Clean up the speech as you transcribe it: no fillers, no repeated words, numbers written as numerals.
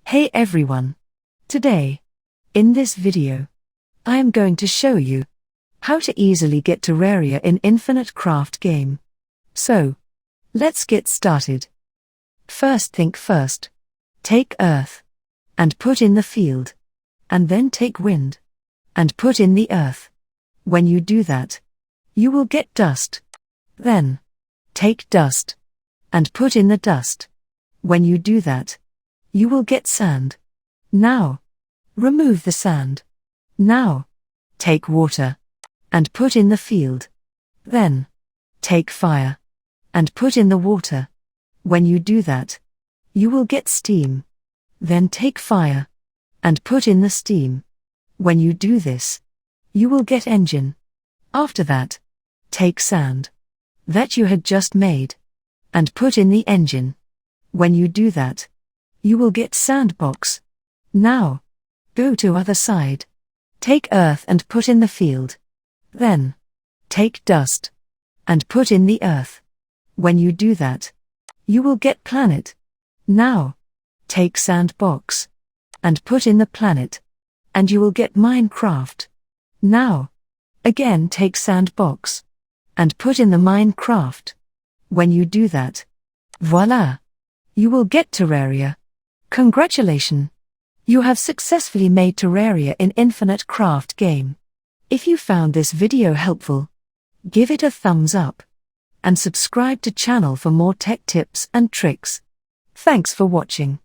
Hey everyone! Today, in this video, I am going to show you how to easily get Terraria in Infinite Craft game. So, let's get started. First think first. Take earth and put in the field, and then take wind and put in the earth. When you do that, you will get dust. Then, take dust and put in the dust. When you do that, you will get sand. Now, remove the sand. Now, take water and put in the field. Then, take fire and put in the water. When you do that, you will get steam. Then take fire and put in the steam. When you do this, you will get engine. After that, take sand that you had just made and put in the engine. When you do that, you will get sandbox. Now, go to other side. Take earth and put in the field. Then, take dust and put in the earth. When you do that, you will get planet. Now, take sandbox and put in the planet, and you will get Minecraft. Now, again take sandbox and put in the Minecraft. When you do that, voila! You will get Terraria. Congratulations! You have successfully made Terraria in Infinite Craft game. If you found this video helpful, give it a thumbs up and subscribe to channel for more tech tips and tricks. Thanks for watching.